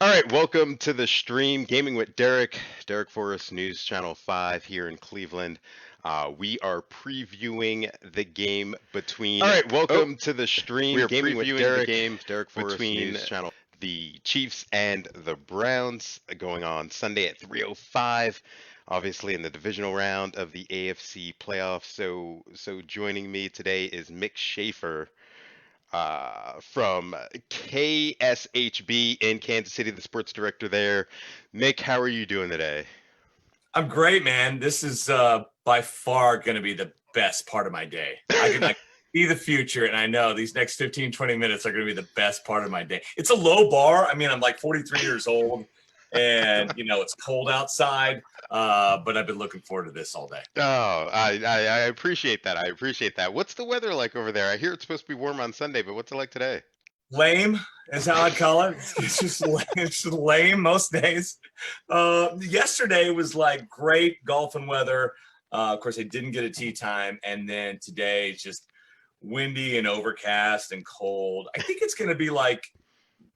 All right, welcome to the stream, Gaming with Derek, Derek Forest News Channel 5 here in Cleveland. We are previewing the game between. All right, Oh, welcome to the we stream, are Gaming with previewing the Derek, game, Derek Forest between News Channel, the Chiefs and the Browns, going on Sunday at 3:05. Obviously, in the divisional round of the AFC playoffs. So joining me today is Mick Schaefer from KSHB in Kansas City, the sports director there. Mick, how are you doing today? I'm great, man. This is by far going to be the best part of my day. I can see the future, and I know these next 15, 20 minutes are going to be the best part of my day. It's a low bar. I mean, I'm like 43 years old, and, it's cold outside, but I've been looking forward to this all day. Oh, I appreciate that. I appreciate that. What's the weather like over there? I hear it's supposed to be warm on Sunday, but what's it like today? Lame is how I'd call it. It's just lame most days. Yesterday was like great golfing weather. Of course, I didn't get a tee time, and then today it's just windy and overcast and cold. I think it's going to be like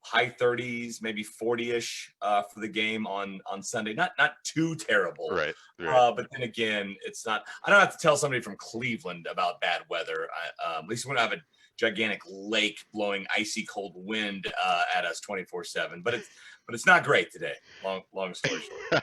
high 30s, maybe 40ish for the game on Sunday. Not too terrible. Right. But then again, it's not. I don't have to tell somebody from Cleveland about bad weather. At least when I have a gigantic lake blowing icy cold wind at us 24/7. But it's not great today. Long story short.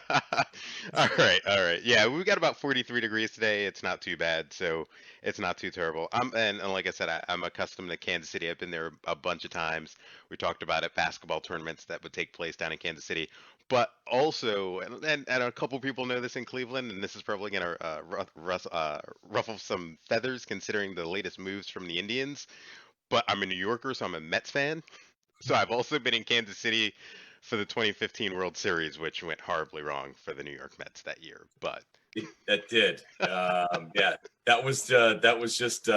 All right. Yeah, we've got about 43 degrees today. It's not too bad, so it's not too terrible. And like I said, I'm accustomed to Kansas City. I've been there a bunch of times. We talked about it, basketball tournaments that would take place down in Kansas City. But also, and a couple people know this in Cleveland, and this is probably going to ruffle some feathers considering the latest moves from the Indians. But I'm a New Yorker, so I'm a Mets fan. So I've also been in Kansas City for the 2015 World Series, which went horribly wrong for the New York Mets that year. But That did. Yeah, that was just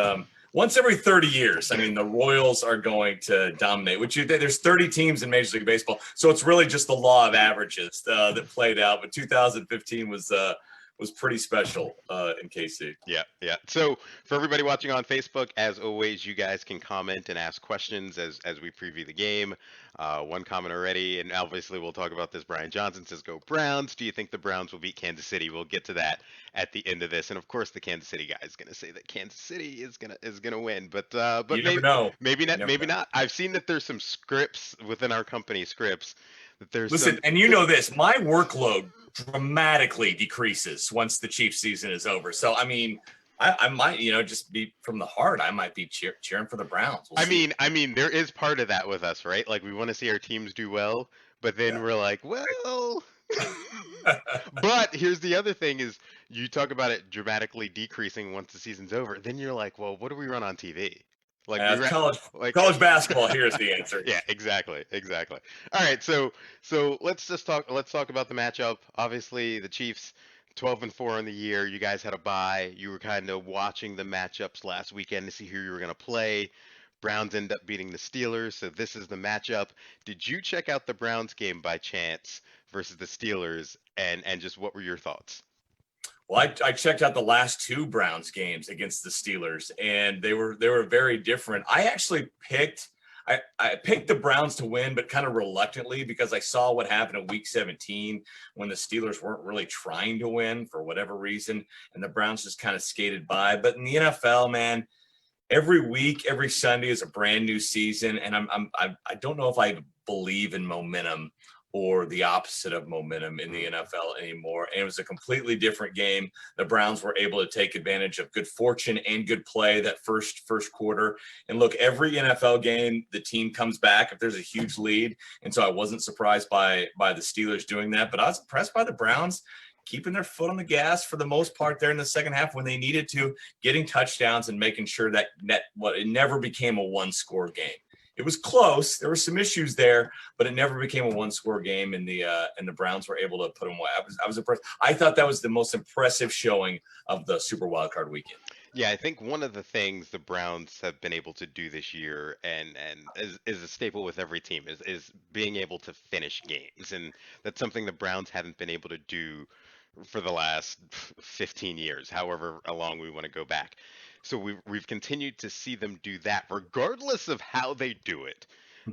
once every 30 years. I mean, the Royals are going to dominate. There's 30 teams in Major League Baseball, so it's really just the law of averages that played out. But 2015 was pretty special in KC. yeah. So for everybody watching on Facebook, as always, you guys can comment and ask questions as we preview the game. One comment already, and obviously we'll talk about this. Brian Johnson says, "Go Browns." Do you think the Browns will beat Kansas City? We'll get to that at the end of this, and of course, the Kansas City guy is going to say that Kansas City is gonna win, but You never know. maybe not, You never maybe know. not. I've seen that there's some scripts within our company scripts that there's Listen, some. and you know this, my workload dramatically decreases once the Chiefs season is over. So, I mean, I might, just be from the heart. I might be cheering for the Browns. We'll see. I mean, there is part of that with us, right? Like we want to see our teams do well, but then Yeah. we're like, well. But here's the other thing: is you talk about it dramatically decreasing once the season's over. Then you're like, well, what do we run on TV? Like we like College basketball. Here's the answer. yeah, exactly. All right, so let's talk about the matchup. Obviously, the Chiefs 12-4 on the year. You guys had a bye. You were kind of watching the matchups last weekend to see who you were going to play. Browns end up beating the Steelers, so this is the matchup. Did you check out the Browns game by chance versus the Steelers, and just what were your thoughts? Well, I checked out the last two Browns games against the Steelers, and they were very different. I picked the Browns to win, but kind of reluctantly because I saw what happened in Week 17 when the Steelers weren't really trying to win for whatever reason, and the Browns just kind of skated by. But in the NFL, man, every week, every Sunday is a brand new season, and I don't know if I believe in momentum or the opposite of momentum in the NFL anymore. And it was a completely different game. The Browns were able to take advantage of good fortune and good play that first quarter. And look, every NFL game, the team comes back if there's a huge lead. And so I wasn't surprised by the Steelers doing that, but I was impressed by the Browns keeping their foot on the gas for the most part there in the second half when they needed to, getting touchdowns and making sure that it never became a one-score game. It was close. There were some issues there, but it never became a one-score game, and the Browns were able to put them away. I was impressed. I thought that was the most impressive showing of the Super Wildcard weekend. Yeah, I think one of the things the Browns have been able to do this year, and is a staple with every team, is being able to finish games, and that's something the Browns haven't been able to do for the last 15 years, however long we want to go back. So we've continued to see them do that, regardless of how they do it.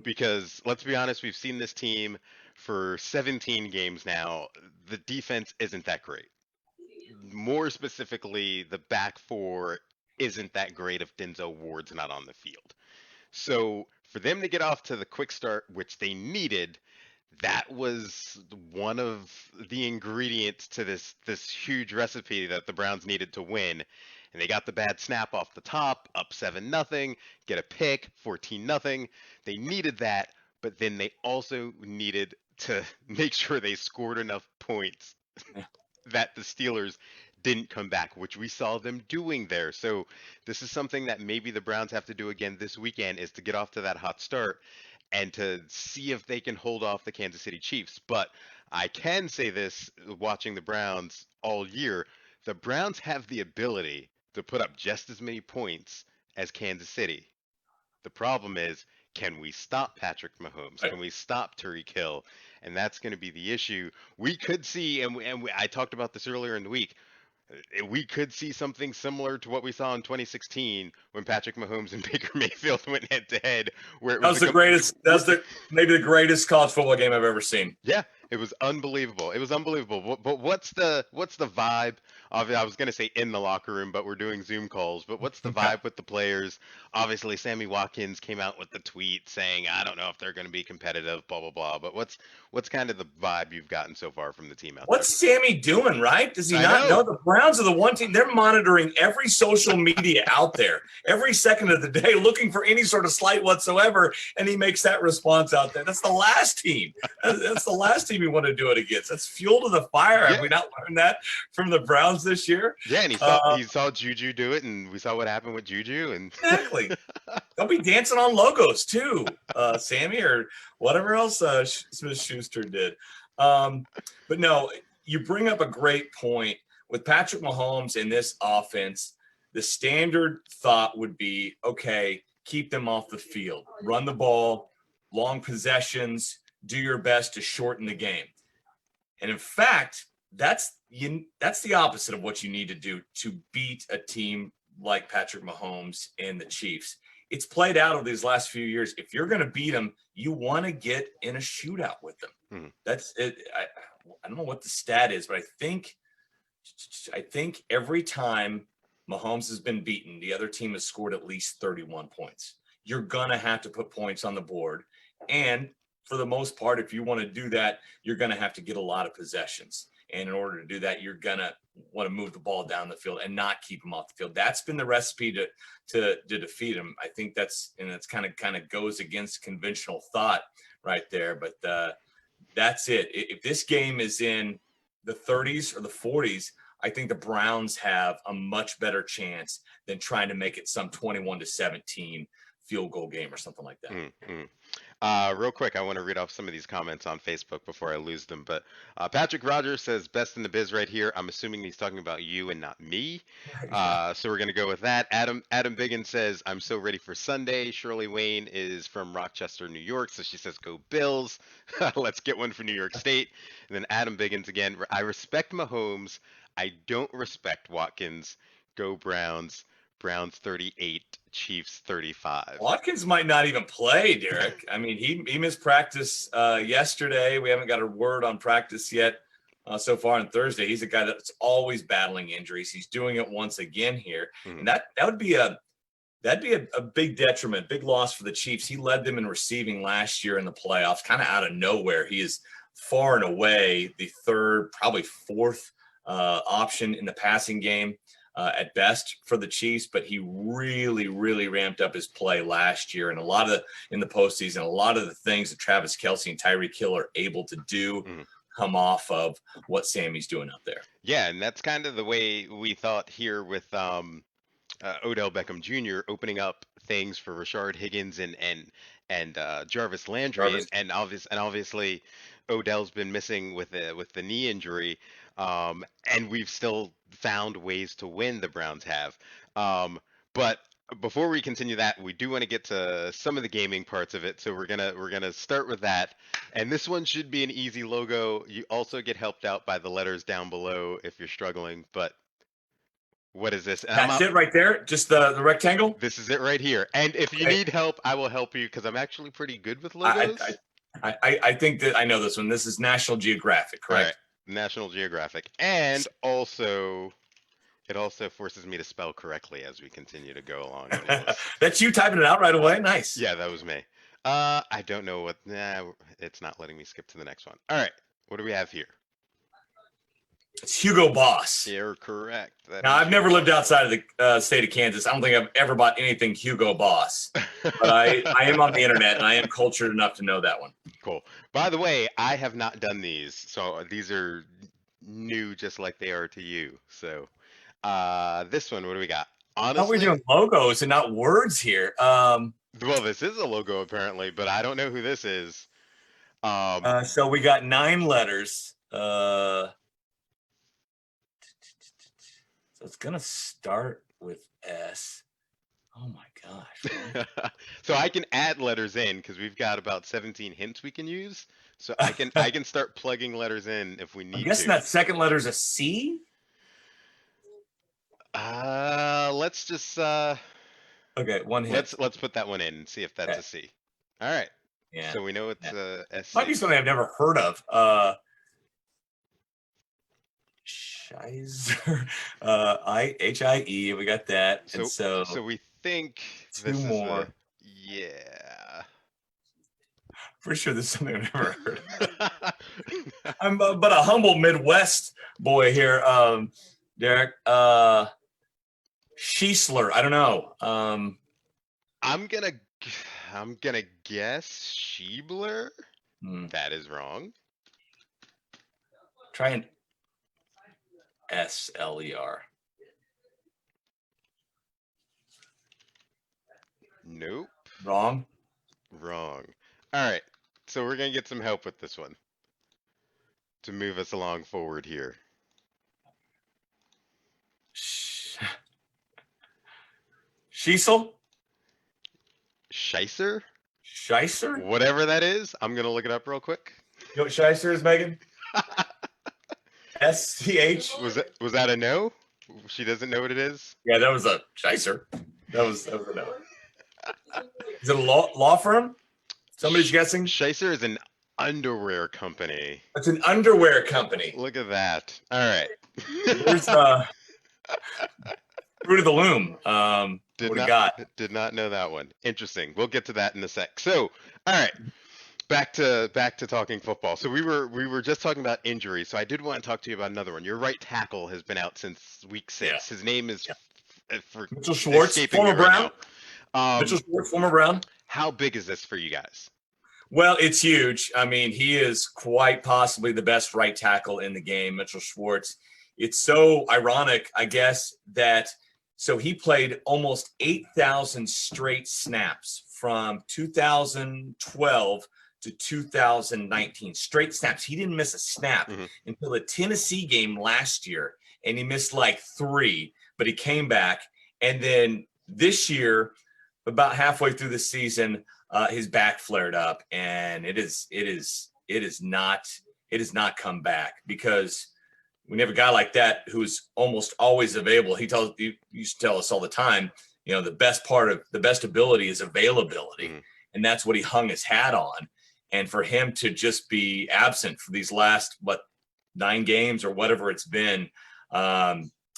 Because let's be honest, we've seen this team for 17 games now, the defense isn't that great. More specifically, the back four isn't that great if Denzel Ward's not on the field. So for them to get off to the quick start, which they needed, that was one of the ingredients to this huge recipe that the Browns needed to win. And they got the bad snap off the top, up 7-0, get a pick, 14-0. They needed that, but then they also needed to make sure they scored enough points that the Steelers didn't come back, which we saw them doing there. So this is something that maybe the Browns have to do again this weekend, is to get off to that hot start and to see if they can hold off the Kansas City Chiefs. But I can say this, watching the Browns all year, the Browns have the ability to put up just as many points as Kansas City. The problem is, can we stop Patrick Mahomes? Right. Can we stop Tyreek Hill? And that's going to be the issue. We could see, I talked about this earlier in the week, we could see something similar to what we saw in 2016 when Patrick Mahomes and Baker Mayfield went head to head, where it That was was the greatest. That's the maybe the greatest college football game I've ever seen. yeah, it was unbelievable. It was unbelievable. But what's the vibe? I was gonna say in the locker room, but we're doing Zoom calls. But what's the vibe with the players? Obviously, Sammy Watkins came out with the tweet saying, "I don't know if they're gonna be competitive." Blah blah blah. But what's kind of the vibe you've gotten so far from the team out there? What's Sammy doing, right? Does he I not know. know the Browns are the one team? They're monitoring every social media out there, every second of the day, looking for any sort of slight whatsoever, and he makes that response out there. That's the last team. That's the last team you want to do it against. That's fuel to the fire. Have Yeah, we not learned that from the Browns this year? yeah, and Uh, he saw Juju do it, and we saw what happened with Juju, and exactly. They'll be dancing on logos too, Sammy, or whatever else Smith Schuster did. But no, you bring up a great point with Patrick Mahomes in this offense. The standard thought would be, okay, keep them off the field, run the ball, long possessions, do your best to shorten the game. And in fact, that's the opposite of what you need to do to beat a team like Patrick Mahomes and the Chiefs. It's played out over these last few years. If you're going to beat them, you want to get in a shootout with them. hmm, That's it. I don't know what the stat is, but I think every time Mahomes has been beaten, the other team has scored at least 31 points. You're gonna have to put points on the board, and for the most part, if you want to do that, you're gonna have to get a lot of possessions. And in order to do that, you're gonna want to move the ball down the field and not keep them off the field. That's been the recipe to defeat them. I think that's kind of goes against conventional thought right there. But that's it. If this game is in the 30s or the 40s, I think the Browns have a much better chance than trying to make it some 21-17 field goal game or something like that. mm. Real quick, I want to read off some of these comments on Facebook before I lose them. But Patrick Rogers says, "Best in the biz right here." I'm assuming he's talking about you and not me. Yeah. So we're gonna go with that. Adam Biggin says, "I'm so ready for Sunday." Shirley Wayne is from Rochester, New York, so she says, "Go Bills." Let's get one for New York State. And then Adam Biggins again. "I respect Mahomes. I don't respect Watkins. Go Browns. Browns 38, Chiefs 35." Watkins might not even play, Derek. I mean, he missed practice yesterday. We haven't got a word on practice yet so far on Thursday. He's a guy that's always battling injuries. He's doing it once again here, Mhm. and that'd be a big detriment, big loss for the Chiefs. He led them in receiving last year in the playoffs, kind of out of nowhere. He is far and away the third, probably fourth option in the passing game at best for the Chiefs, but he really, really ramped up his play last year, and in the postseason, a lot of the things that Travis Kelce and Tyreek Hill are able to do Mhm. come off of what Sammy's doing out there. Yeah, and that's kind of the way we thought here with Odell Beckham Jr. opening up things for Rashard Higgins and Jarvis Landry, Jarvis, and obviously Odell's been missing with the knee injury, and we've still found ways to win. The Browns have, but before we continue that, we do want to get to some of the gaming parts of it. So we're gonna start with that, and this one should be an easy logo. You also get helped out by the letters down below if you're struggling, but what is this? And I'm that's out. it right there. Just the rectangle. This is it right here. And if you Okay. need help, I will help you because I'm actually pretty good with I, I logos. I think that I know this one. This is National Geographic, All right, correct? National Geographic, and also it also forces me to spell correctly as we continue to go along through this. That's you typing it out right away. Nice. Yeah, that was me. I don't know what. Nah, it's not letting me skip to the next one. All right, what do we have here? It's Hugo Boss. You're correct. That Now, is I've never Hugo lived outside of the state of Kansas. I don't think I've ever bought anything Hugo Boss, but Boss. I am on the internet and I am cultured enough to know that one. Cool. By the way, I have not done these, so these are new, just like they are to you. So, this one, what do we got? I thought we were Honestly, doing logos and not words here. well, this is a logo apparently, but I don't know who this is. Um, So we got 9 letters. So it's gonna start with S. Oh my gosh. Really? so I can add letters in because we've got about 17 hints we can use. So I can start plugging letters in if we I'm need guessing to. that second letter is a C. Let's just Okay, one hint. let's put that one in and see if that's Okay. a C. All right. Yeah. So we know it's Yeah. SC. Might be something I've never heard of. Shizer. HIE. We got that. And So we think 2 this is more. a yeah. For sure, this is something I've never heard of. I'm but a humble Midwest boy here, Derek. Schiesler. I don't know. I'm gonna I'm gonna guess Schiebler. Hmm, That is wrong. try an SLER. Nope. Wrong. Wrong. All right. So we're gonna get some help with this one to move us along forward here. Schiesel? Scheisser? Scheisser? Whatever that is, I'm gonna look it up real quick. You know what Scheisser is, Megan? SCH? Was that a no? She doesn't know what it is? Yeah, that was a Scheisser. That was a no. Is it a law firm? Somebody's guessing? Scheisser is an underwear company. It's an underwear company. Look at that. All right. There's Fruit of the Loom. What do we got? Did not know that one. Interesting. We'll get to that in a sec. So, all right. Back to talking football. So we were just talking about injuries. So I did want to talk to you about another one. Your right tackle has been out since week 6. Yeah. His name is Mitchell Schwartz, escaping me former right Brown. now. Mitchell Schwartz, former Brown. How big is this for you guys? Well, it's huge. I mean, he is quite possibly the best right tackle in the game, Mitchell Schwartz. It's so ironic, I guess, that so he played almost 8,000 straight snaps from 2012 to 2019. Straight snaps. He didn't miss a snap until the Tennessee game last year, and he missed like 3, but he came back. And then this year, about halfway through the season, his back flared up, and it is not come back, because when you have a guy like that who's almost always available, he used to tell us all the time, you know, the best ability is availability, and that's what he hung his hat on. And for him to just be absent for these last 9 games or whatever it's been,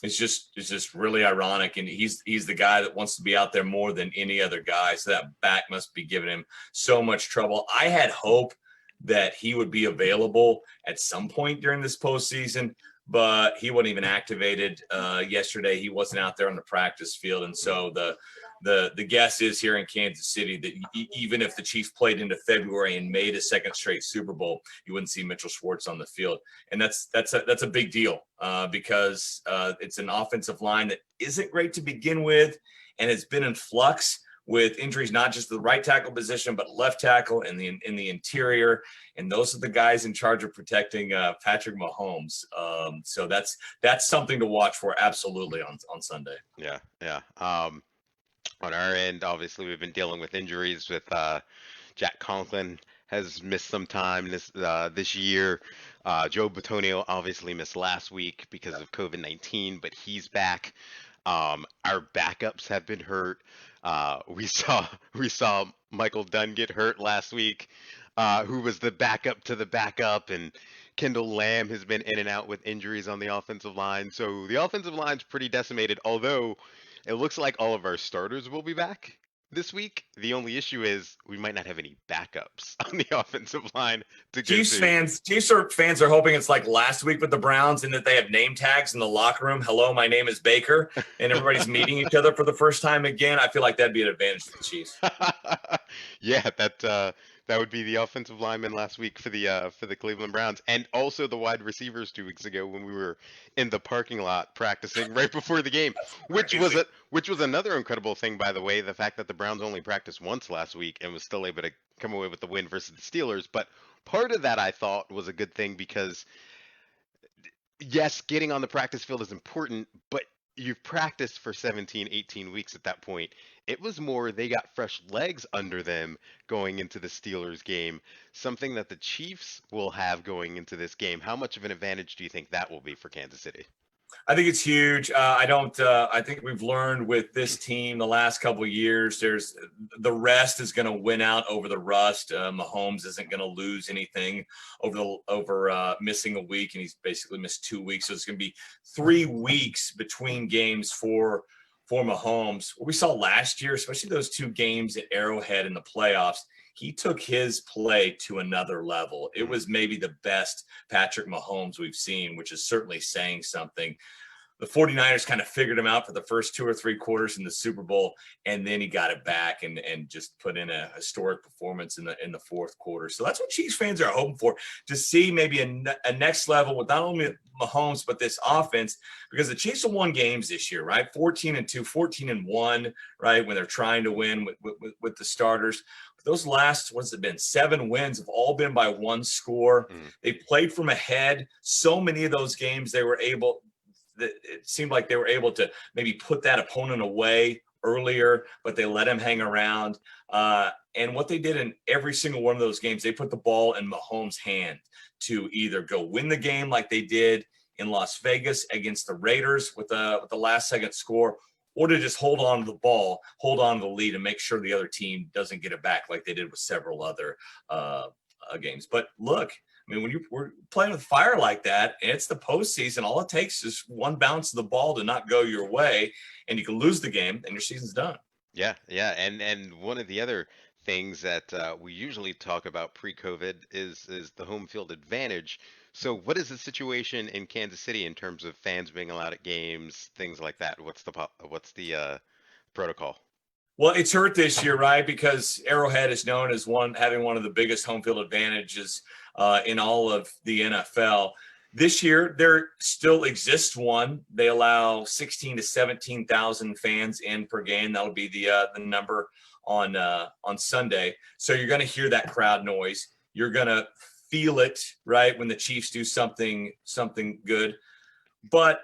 it's just really ironic. And he's the guy that wants to be out there more than any other guy. So that back must be giving him so much trouble. I had hope that he would be available at some point during this postseason, but he wasn't even activated yesterday. He wasn't out there on the practice field. And so the guess is here in Kansas City that even if the Chiefs played into February and made a second straight Super Bowl, you wouldn't see Mitchell Schwartz on the field. And that's a big deal because it's an offensive line that isn't great to begin with, and it's been in flux with injuries, not just the right tackle position, but left tackle and in the interior. And those are the guys in charge of protecting Patrick Mahomes. So that's something to watch for, absolutely, on Sunday. Yeah. On our end, obviously, we've been dealing with injuries with Jack Conklin has missed some time this year. Joe Batonio obviously missed last week because of COVID-19, but he's back. Our backups have been hurt. We saw Michael Dunn get hurt last week. who was the backup to the backup, and Kendall Lamb has been in and out with injuries on the offensive line. So the offensive line's pretty decimated, although it looks like all of our starters will be back this week. The only issue is we might not have any backups on the offensive line to go to. Chiefs fans are hoping it's like last week with the Browns and that they have name tags in the locker room. Hello, my name is Baker, and everybody's meeting each other for the first time again. I feel like that'd be an advantage to the Chiefs. Yeah, that would be the offensive lineman last week for the Cleveland Browns, and also the wide receivers 2 weeks ago when we were in the parking lot practicing right before the game, Crazy. which was another incredible thing, by the way, the fact that the Browns only practiced once last week and was still able to come away with the win versus the Steelers. But part of that I thought was a good thing because yes, getting on the practice field is important, but you've practiced for 17, 18 weeks at that point. It was more they got fresh legs under them going into the Steelers game, something that the Chiefs will have going into this game. How much of an advantage do you think that will be for Kansas City? I think it's huge. I don't. I think we've learned with this team the last couple of years. There's the rest is going to win out over the rust. Mahomes isn't going to lose anything over missing a week, and he's basically missed 2 weeks. So it's going to be 3 weeks between games for Mahomes. What we saw last year, especially those 2 games at Arrowhead in the playoffs, he took his play to another level. It was maybe the best Patrick Mahomes we've seen, which is certainly saying something. The 49ers kind of figured him out for the first 2 or 3 quarters in the Super Bowl, and then he got it back and just put in a historic performance in the fourth quarter. So that's what Chiefs fans are hoping for, to see maybe a next level with not only Mahomes but this offense, because the Chiefs have won games this year, right? 14-2, 14-1, right? When they're trying to win with the starters. But those last, what's it been? 7 wins have all been by 1 score. They played from ahead. So many of those games it seemed like they were able to maybe put that opponent away earlier, but they let him hang around. And what they did in every single one of those games, they put the ball in Mahomes' hand to either go win the game like they did in Las Vegas against the Raiders with the last second score, or to just hold on to the ball, hold on to the lead, and make sure the other team doesn't get it back like they did with several other games. But look, I mean, when we're playing with fire like that, and it's the postseason, all it takes is one bounce of the ball to not go your way, and you can lose the game, and your season's done. Yeah, yeah, and one of the other things that we usually talk about pre-COVID is the home field advantage. So, what is the situation in Kansas City in terms of fans being allowed at games, things like that? What's the protocol? Well, it's hurt this year, right? Because Arrowhead is known as having one of the biggest home field advantages in all of the NFL. This year, there still exists one. They allow 16 to 17,000 fans in per game. That'll be the number on Sunday. So you're going to hear that crowd noise. You're going to feel it, right, when the Chiefs do something good. But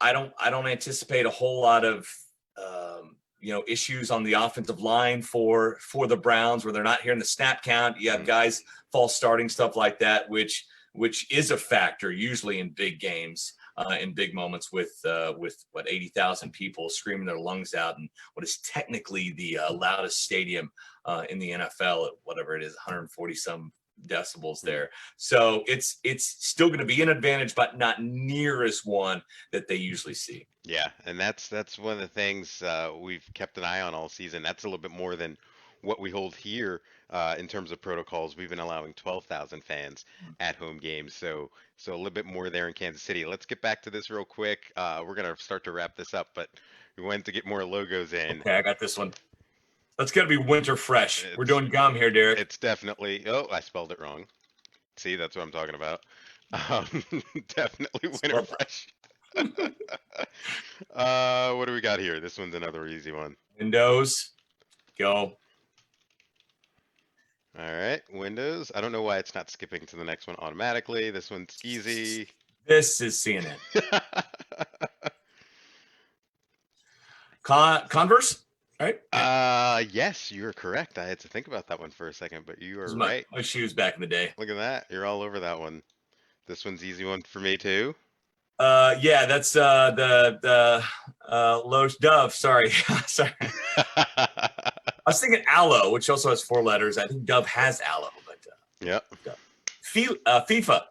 I don't anticipate a whole lot of issues on the offensive line for the Browns, where they're not hearing the snap count. You have guys false starting, stuff like that, which is a factor usually in big games, in big moments with 80,000 people screaming their lungs out, and what is technically the loudest stadium in the NFL at whatever it is, 140 some decibels there. So it's still going to be an advantage, but not near as one that they usually see. Yeah, and that's one of the things we've kept an eye on all season. That's a little bit more than what we hold here in terms of protocols. We've been allowing 12,000 fans at home games, so a little bit more there in Kansas City. Let's get back to this real quick. We're gonna start to wrap this up, but we wanted to get more logos in. Okay, I got this one. That's got to be winter fresh. We're doing gum here, Derek. It's definitely. Oh, I spelled it wrong. See, that's what I'm talking about. Definitely winter fresh. What do we got here? This one's another easy one. Windows, go. All right, Windows. I don't know why it's not skipping to the next one automatically. This one's easy. This is CNN. Converse, right? Yes, you're correct. I had to think about that one for a second, but you are my, right. My shoes back in the day. Look at that. You're all over that one. This one's easy one for me too. Yeah, that's the Lowe's Dove. Sorry. Sorry. I was thinking aloe, which also has 4 letters. I think Dove has aloe, but Yep. FIFA.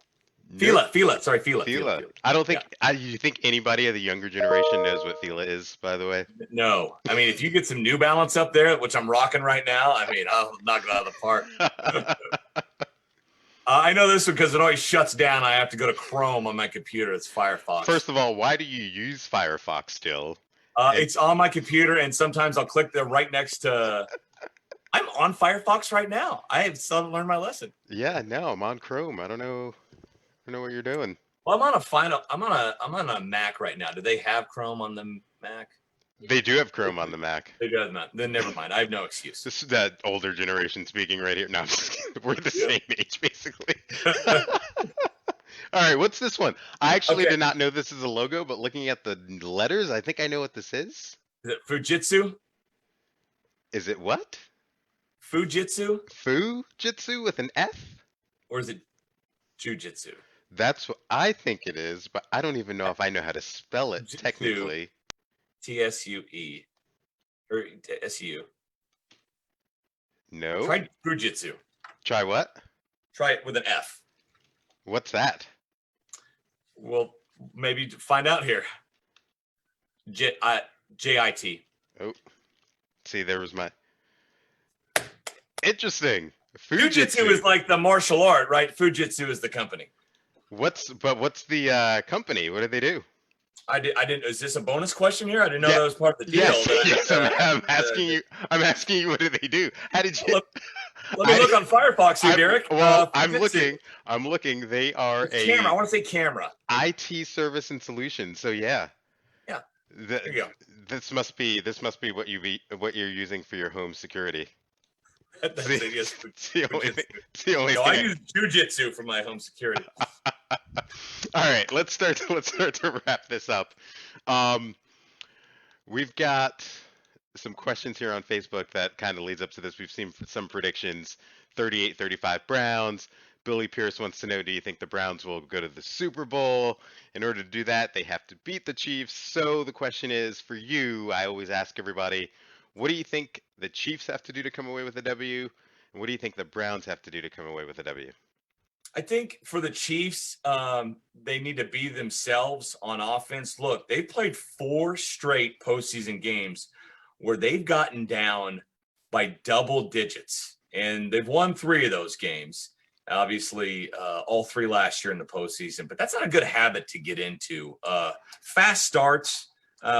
Nope. Fila. Sorry, Fila. Fila. I don't Yeah. think. You think anybody of the younger generation knows what Fila is? By the way. No, I mean, if you get some New Balance up there, which I'm rocking right now, I mean, I'll knock it out of the park. I know this one because it always shuts down. I have to go to Chrome on my computer. It's Firefox. First of all, why do you use Firefox still? And It's on my computer, and sometimes I'll click there right next to. I'm on Firefox right now. I have still learned my lesson. yeah, no, I'm on Chrome. I don't know. I don't know what you're doing. Well, I'm on a Mac right now. Do they have Chrome on the Mac? They do have Chrome on the Mac. They do not. Then never mind. I have no excuse. This is that older generation speaking right here. No, I'm just kidding. We're the Yeah. same age, basically. All right, what's this one? I actually Okay. did not know this is a logo, but looking at the letters, I think I know what this is. Is it Fujitsu? Is it what? Fujitsu? Fujitsu with an F? Or is it Jujitsu? That's what I think it is, but I don't even know if I know how to spell it Fujitsu. technically. TSUE. Or SU. No. Try Fujitsu. Try what? Try it with an F. What's that? Well, maybe find out here. JIT. Oh, see, there was my. Interesting. Fujitsu is like the martial art, right? Fujitsu is the company. What's the company? What do they do? I didn't. Is this a bonus question here? I didn't know Yeah. that was part of the deal. Yes, I'm asking you. I'm asking you. What do they do? How did you? Let me look on Firefox here, Derek. I'm looking. I'm looking. They are It's camera. I want to say camera. IT service and solutions. So yeah. Yeah. There you go. This must be what you're using for your home security. That's See, it. Yes. it's the only thing. It's the only No, thing. I use jujitsu for my home security. All right, let's start to wrap this up. We've got some questions here on Facebook that kind of leads up to this. We've seen some predictions. 38-35 Browns. Billy Pierce wants to know, do you think the Browns will go to the Super Bowl? In order to do that, they have to beat the Chiefs. So the question is, for you, I always ask everybody, what do you think the Chiefs have to do to come away with a W? And what do you think the Browns have to do to come away with a W? I think for the Chiefs, they need to be themselves on offense. Look, they played 4 straight postseason games where they've gotten down by double digits, and they've won 3 of those games. Obviously, all 3 last year in the postseason, but that's not a good habit to get into. Fast starts,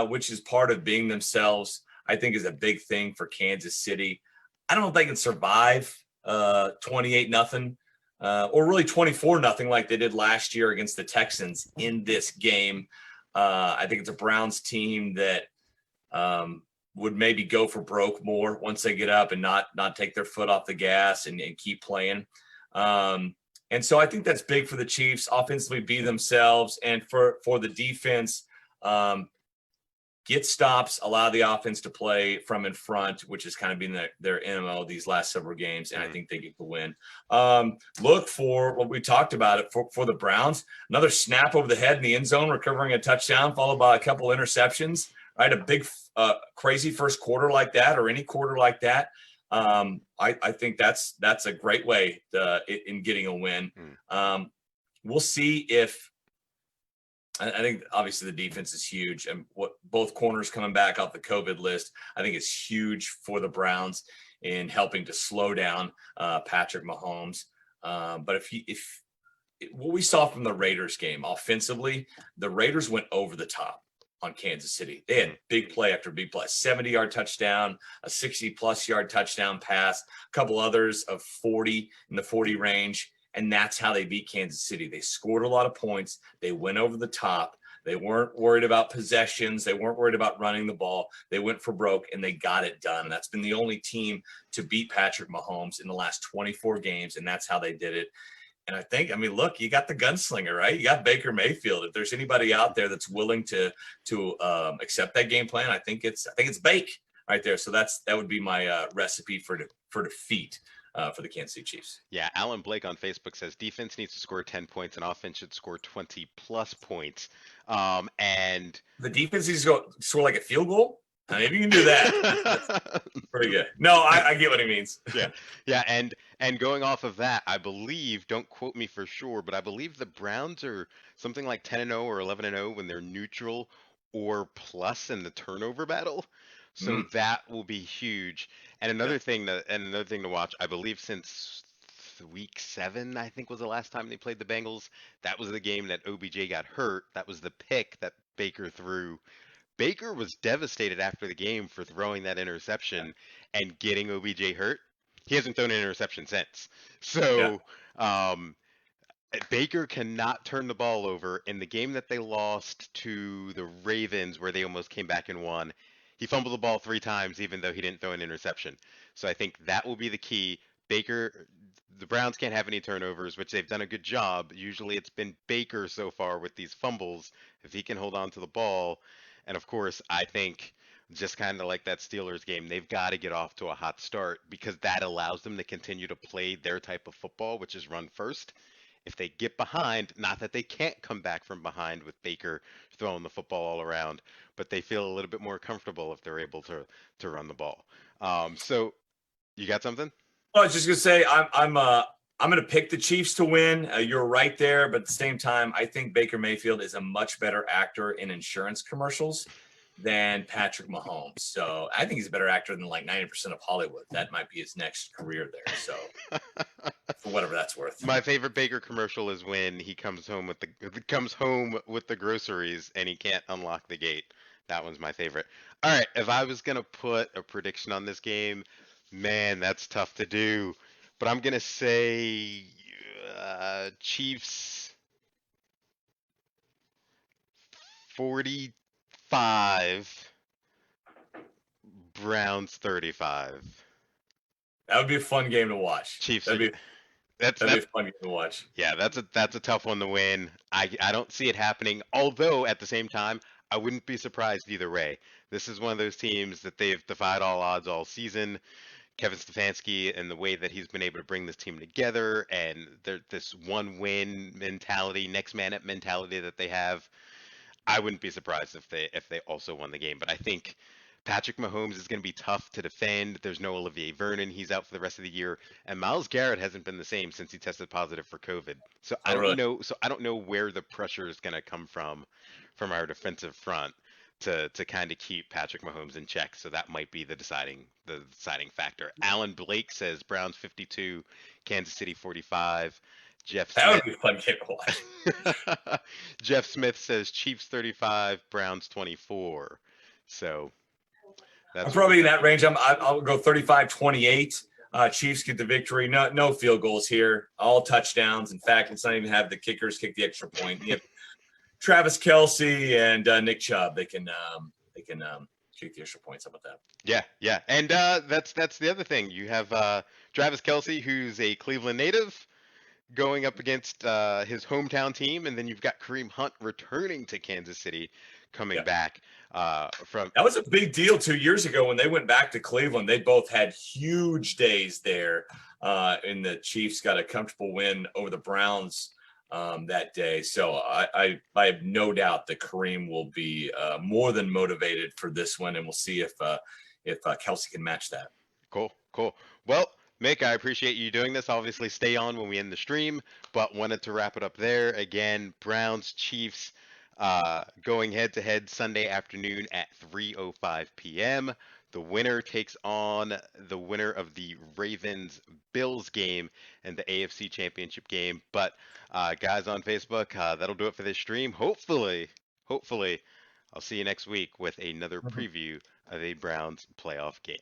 which is part of being themselves, I think is a big thing for Kansas City. I don't know if they can survive 28-0. Or really 24-0 like they did last year against the Texans in this game. I think it's a Browns team that would maybe go for broke more once they get up and not take their foot off the gas and keep playing. And so I think that's big for the Chiefs. Offensively, be themselves, and for the defense, get stops, allow the offense to play from in front, which has kind of been their MO these last several games, and I think they get the win. Look for what we talked about it for the Browns. Another snap over the head in the end zone, recovering a touchdown, followed by a couple interceptions. Right, a big, crazy first quarter like that, or any quarter like that. I think that's a great way in getting a win. We'll see if. I think obviously the defense is huge, and what both corners coming back off the COVID list, I think is huge for the Browns in helping to slow down Patrick Mahomes. But if what we saw from the Raiders game offensively, the Raiders went over the top on Kansas City. They had big play after big play, 70-yard touchdown, a 60+ yard touchdown pass, a couple others of 40 in the 40 range. And that's how they beat Kansas City. They scored a lot of points. They went over the top. They weren't worried about possessions. They weren't worried about running the ball. They went for broke, and they got it done. And that's been the only team to beat Patrick Mahomes in the last 24 games, and that's how they did it. And I mean, look, you got the gunslinger, right? You got Baker Mayfield. If there's anybody out there that's willing to accept that game plan, I think it's Bake right there. So that would be my recipe for defeat. For the Kansas City Chiefs. Yeah, Alan Blake on Facebook says defense needs to score 10 points and offense should score 20+ points. And the defense needs to score like a field goal. I mean, if you can do that, that's pretty good. No, I get what he means. Yeah, yeah, and going off of that, I believe, don't quote me for sure, but I believe the Browns are something like 10-0 or 11-0 when they're neutral or plus in the turnover battle. So Mm, that will be huge. yeah. And another thing to watch, I believe since week 7, I think was the last time they played the Bengals. That was the game that OBJ got hurt. That was the pick that Baker threw. Baker was devastated after the game for throwing that interception and getting OBJ hurt. He hasn't thrown an interception since. Yeah. So um, Baker cannot turn the ball over. In the game that they lost to the Ravens, where they almost came back and won, he fumbled the ball 3 times, even though he didn't throw an interception. So I think that will be the key. Baker, the Browns can't have any turnovers, which they've done a good job. Usually it's been Baker so far with these fumbles. If he can hold on to the ball, and of course, I think just kind of like that Steelers game, they've got to get off to a hot start because that allows them to continue to play their type of football, which is run first. If they get behind, not that they can't come back from behind with Baker throwing the football all around, but they feel a little bit more comfortable if they're able to run the ball. So you got something? Well, I was just gonna say I'm gonna pick the Chiefs to win. You're right there, but at the same time, I think Baker Mayfield is a much better actor in insurance commercials than Patrick Mahomes. So I think he's a better actor than like 90% of Hollywood. That might be his next career there. So for whatever that's worth. My favorite Baker commercial is when he comes home with the groceries and he can't unlock the gate. That one's my favorite. All right, if I was gonna put a prediction on this game, man, that's tough to do. But I'm gonna say Chiefs 45, Browns 35. That would be a fun game to watch. Chiefs That'd are be that's that'd be that's a fun game to watch. Yeah, that's a tough one to win. I don't see it happening. Although at the same time, I wouldn't be surprised either way. This is one of those teams that they've defied all odds all season. Kevin Stefanski and the way that he's been able to bring this team together and this one win mentality, next man up mentality that they have. I wouldn't be surprised if they also won the game. But I think Patrick Mahomes is going to be tough to defend. There's no Olivier Vernon; he's out for the rest of the year, and Myles Garrett hasn't been the same since he tested positive for COVID. So I Oh, don't really? know. So I don't know where the pressure is going to come from our defensive front to kind of keep Patrick Mahomes in check. So that might be the deciding factor. Alan Blake says Browns 52, Kansas City 45. Jeff That would Smith be a fun game to watch. Jeff Smith says Chiefs 35, Browns 24. So I'm that's what we probably in got. that range. I'll go 35-28. Chiefs get the victory. No field goals here. All touchdowns. In fact, let's not even have the kickers kick the extra point. You have Travis Kelsey and Nick Chubb. They can kick the extra points. How about that? Yeah, yeah. And that's the other thing. You have Travis Kelsey, who's a Cleveland native, going up against his hometown team, and then you've got Kareem Hunt returning to Kansas City, coming Yeah. back from. That was a big deal 2 years ago when they went back to Cleveland. They both had huge days there, and the Chiefs got a comfortable win over the Browns that day. So I have no doubt that Kareem will be more than motivated for this one, and we'll see if Kelsey can match that. Cool, cool. Well, Mick, I appreciate you doing this. Obviously, stay on when we end the stream, but wanted to wrap it up there. Again, Browns, Chiefs, going head to head Sunday afternoon at 3:05 p.m. The winner takes on the winner of the Ravens Bills game and the AFC Championship game. But guys on Facebook, that'll do it for this stream. Hopefully, I'll see you next week with another preview of a Browns playoff game.